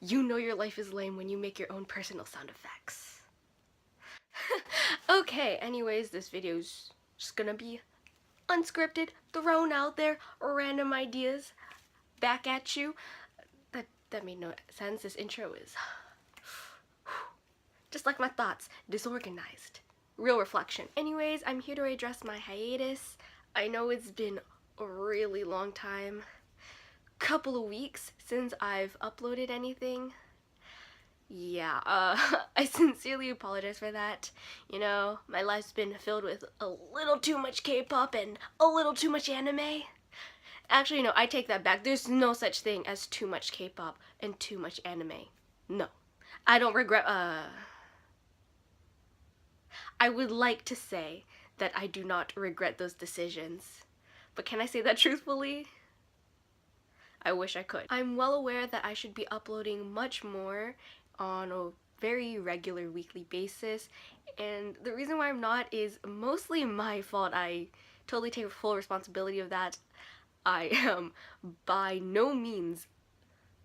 You know your life is lame when you make your own personal sound effects. Okay, anyways, this video's just gonna be unscripted, thrown out there, random ideas back at you. That made no sense. This intro is just like my thoughts, disorganized. Real reflection. Anyways, I'm here to address my hiatus. I know it's been a really long time, couple of weeks since I've uploaded anything. Yeah, I sincerely apologize for that. You know, my life's been filled with a little too much K-pop and a little too much anime. Actually, no, I take that back. There's no such thing as too much K-pop and too much anime. No. I don't regret, I would like to say that I do not regret those decisions. But can I say that truthfully? I wish I could. I'm well aware that I should be uploading much more on a very regular weekly basis, and the reason why I'm not is mostly my fault. I totally take full responsibility of that. I am by no means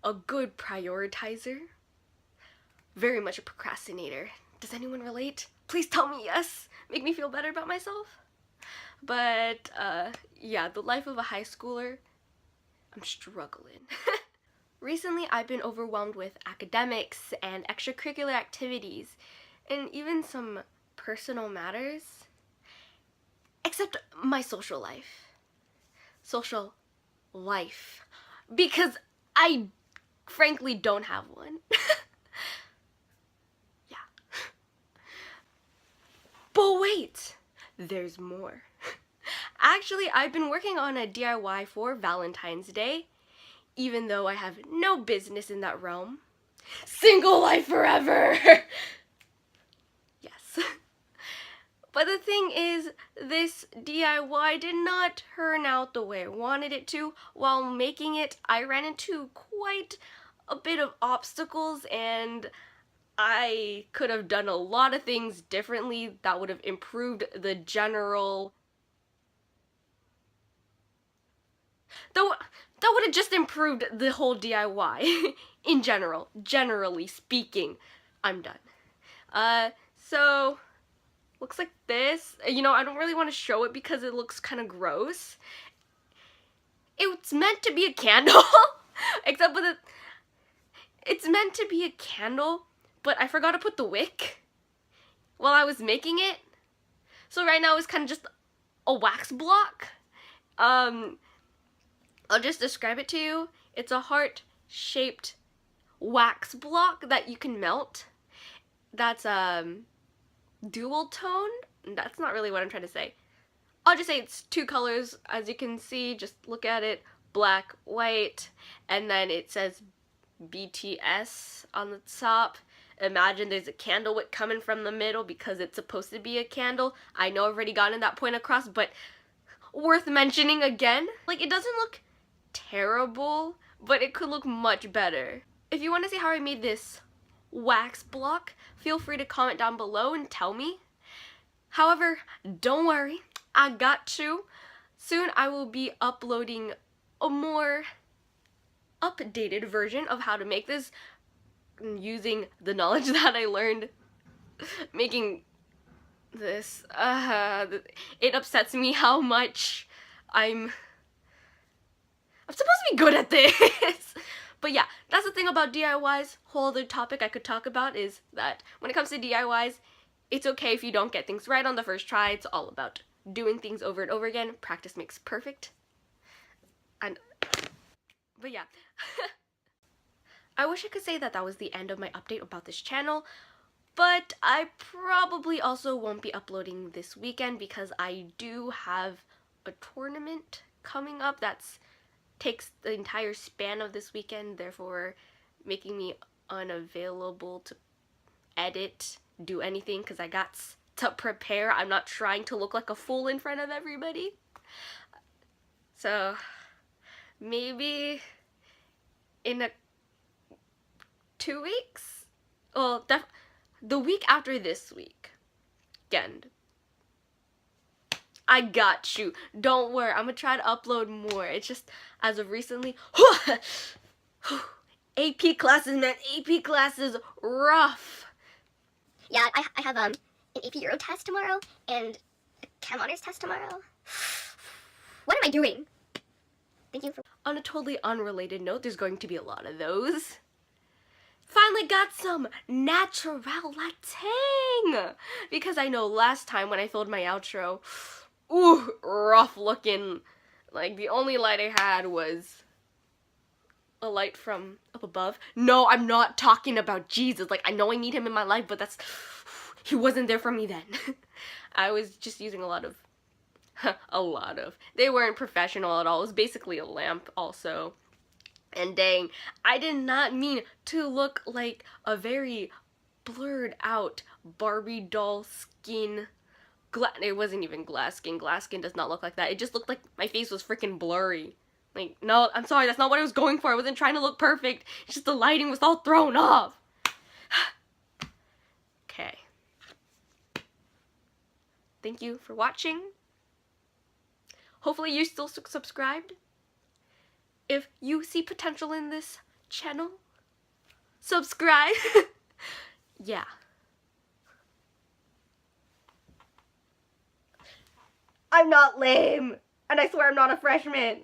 a good prioritizer. Very much a procrastinator. Does anyone relate? Please tell me yes. Make me feel better about myself. But yeah, the life of a high schooler, I'm struggling. Recently, I've been overwhelmed with academics and extracurricular activities, and even some personal matters, except my social life. Social life. Because I frankly don't have one. Yeah. But wait, there's more. Actually, I've been working on a DIY for Valentine's Day, even though I have no business in that realm. Single life forever! Yes. But the thing is, this DIY did not turn out the way I wanted it to. While making it, I ran into quite a bit of obstacles, and I could have done a lot of things differently that would have improved the general... That would have just improved the whole DIY in general, generally speaking. I'm done. So looks like this. You know, I don't really want to show it because it looks kind of gross. It's meant to be a candle, except with it's meant to be a candle, but I forgot to put the wick while I was making it. So right now it's kind of just a wax block. I'll just describe it to you. It's a heart-shaped wax block that you can melt. That's dual tone. That's not really what I'm trying to say. I'll just say it's two colors. As you can see, just look at it. Black, white, and then it says BTS on the top. Imagine there's a candle wick coming from the middle because it's supposed to be a candle. I know I've already gotten that point across, but worth mentioning again. Like, it doesn't look terrible, but it could look much better. If you want to see how I made this wax block, feel free to comment down below and tell me. However, don't worry, I got you. Soon I will be uploading a more updated version of how to make this using the knowledge that I learned making this. It upsets me how much I'm supposed to be good at this. But yeah, that's the thing about DIYs. Whole other topic I could talk about is that when it comes to DIYs, it's okay if you don't get things right on the first try. It's all about doing things over and over again. Practice makes perfect. But yeah. I wish I could say that that was the end of my update about this channel, but I probably also won't be uploading this weekend because I do have a tournament coming up that's takes the entire span of this weekend, therefore making me unavailable to edit, do anything, because I got to prepare. I'm not trying to look like a fool in front of everybody. So maybe in 2 weeks? Well, the week after this weekend. I got you. Don't worry. I'm gonna try to upload more. It's just, as of recently, AP classes, man. AP classes, rough. Yeah, I have an AP Euro test tomorrow and a Chem Honors test tomorrow. What am I doing? Thank you for... On a totally unrelated note, there's going to be a lot of those. Finally got some natural lighting! Because I know last time when I filmed my outro, ooh, rough looking. Like, the only light I had was a light from up above. No, I'm not talking about Jesus. Like, I know I need him in my life, but that's... he wasn't there for me then. I was just using a lot of... They weren't professional at all. It was basically a lamp also. And dang, I did not mean to look like a very blurred out Barbie doll skin. It wasn't even glass skin. Glass skin does not look like that. It just looked like my face was freaking blurry. Like, no, I'm sorry, that's not what I was going for. I wasn't trying to look perfect. It's just the lighting was all thrown off. Okay. Thank you for watching. Hopefully you're still subscribed. If you see potential in this channel, subscribe. Yeah. I'm not lame. And I swear I'm not a freshman.